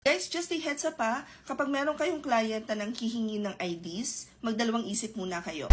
Guys, just a heads up kapag meron kayong client na nang hihingi ng IDs, magdalawang isip muna kayo.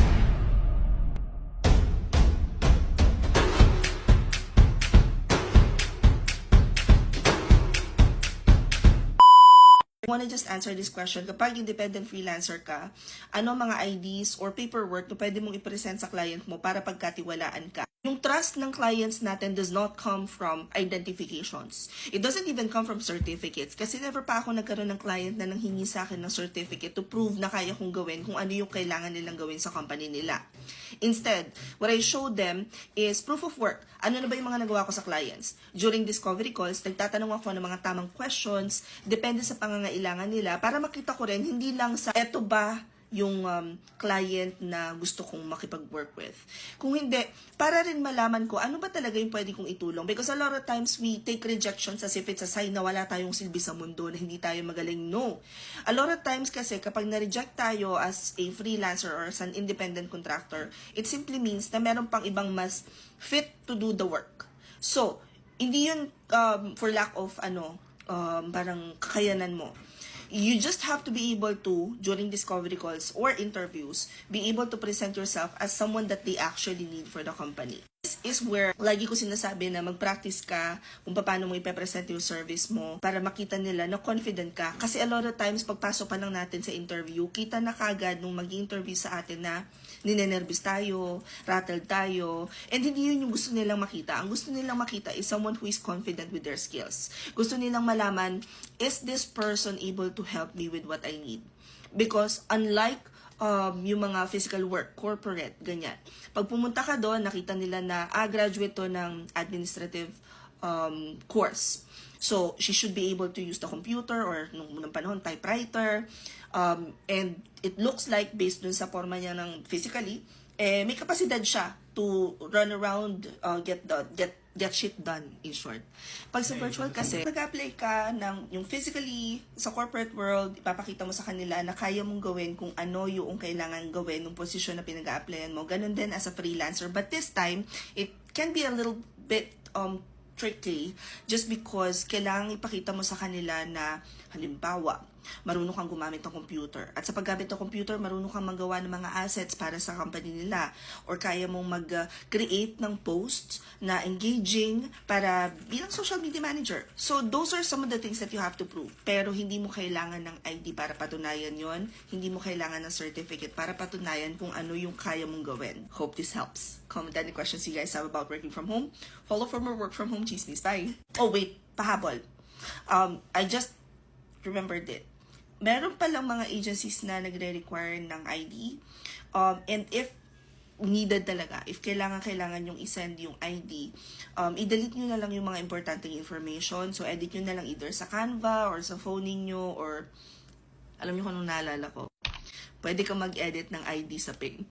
I wanna just answer this question. Kapag independent freelancer ka, ano mga IDs or paperwork na pwede mong i-present sa client mo para pagkatiwalaan ka? Yung trust ng clients natin does not come from identifications. It doesn't even come from certificates. Kasi never pa ako nagkaroon ng client na nanghingi sa akin ng certificate to prove na kaya kong gawin kung ano yung kailangan nilang gawin sa company nila. Instead, what I show them is proof of work. Ano na ba yung mga nagawa ko sa clients? During discovery calls, nagtatanong ako ng mga tamang questions, depende sa pangangailangan nila, para makita ko rin, hindi lang sa eto ba yung client na gusto kong makipag-work with. Kung hindi, para rin malaman ko ano ba talaga yung pwede kong itulong. Because a lot of times we take rejections as if it's a sign na wala tayong silbi sa mundo, na hindi tayo magaling. No. A lot of times kasi kapag na-reject tayo as a freelancer or as an independent contractor, it simply means na meron pang ibang mas fit to do the work. So, hindi yun for lack of parang kakayanan mo. You just have to be able to, during discovery calls or interviews, be able to present yourself as someone that they actually need for the company. This is where lagi ko sinasabi na mag-practice ka kung paano mo ipepresent yung service mo para makita nila na confident ka. Kasi a lot of times, pagpasok pa lang natin sa interview, kita na kagad nung mag-interview sa atin na ninenervous tayo, rattled tayo, and hindi yun yung gusto nilang makita. Ang gusto nilang makita is someone who is confident with their skills. Gusto nilang malaman, is this person able to help me with what I need? Because unlike yung mga physical work, corporate, ganyan. Pag pumunta ka doon, nakita nila na, graduate to ng administrative course. So, she should be able to use the computer or nung unang panahon, typewriter. And it looks like, based dun sa forma niya ng physically, may kapasidad siya to run around, get shit done, in short. Pag sa virtual kasi, nag-apply ka ng yung physically sa corporate world, ipapakita mo sa kanila na kaya mong gawin kung ano yung kailangan gawin ng posisyon na pinag-applyan mo. Ganon din as a freelancer. But this time, it can be a little bit tricky just because kailangan ipakita mo sa kanila na halimbawa, marunong kang gumamit ng computer. At sa paggamit ng computer, marunong kang magawa ng mga assets para sa company nila. Or kaya mong mag-create ng posts na engaging para bilang social media manager. So, those are some of the things that you have to prove. Pero hindi mo kailangan ng ID para patunayan yon. Hindi mo kailangan ng certificate para patunayan kung ano yung kaya mong gawin. Hope this helps. Comment any questions you guys have about working from home. Follow for more work from home chismis. Bye! Oh wait, pahabol. I just remembered it. Meron palang mga agencies na nagre-require ng ID. And if needed talaga, if kailangan yung isend yung ID, i-delete nyo na lang yung mga importanteng information. So, edit nyo na lang either sa Canva or sa phone niyo or alam nyo kung anong naalala ko. Pwede ka mag-edit ng ID sa Ping.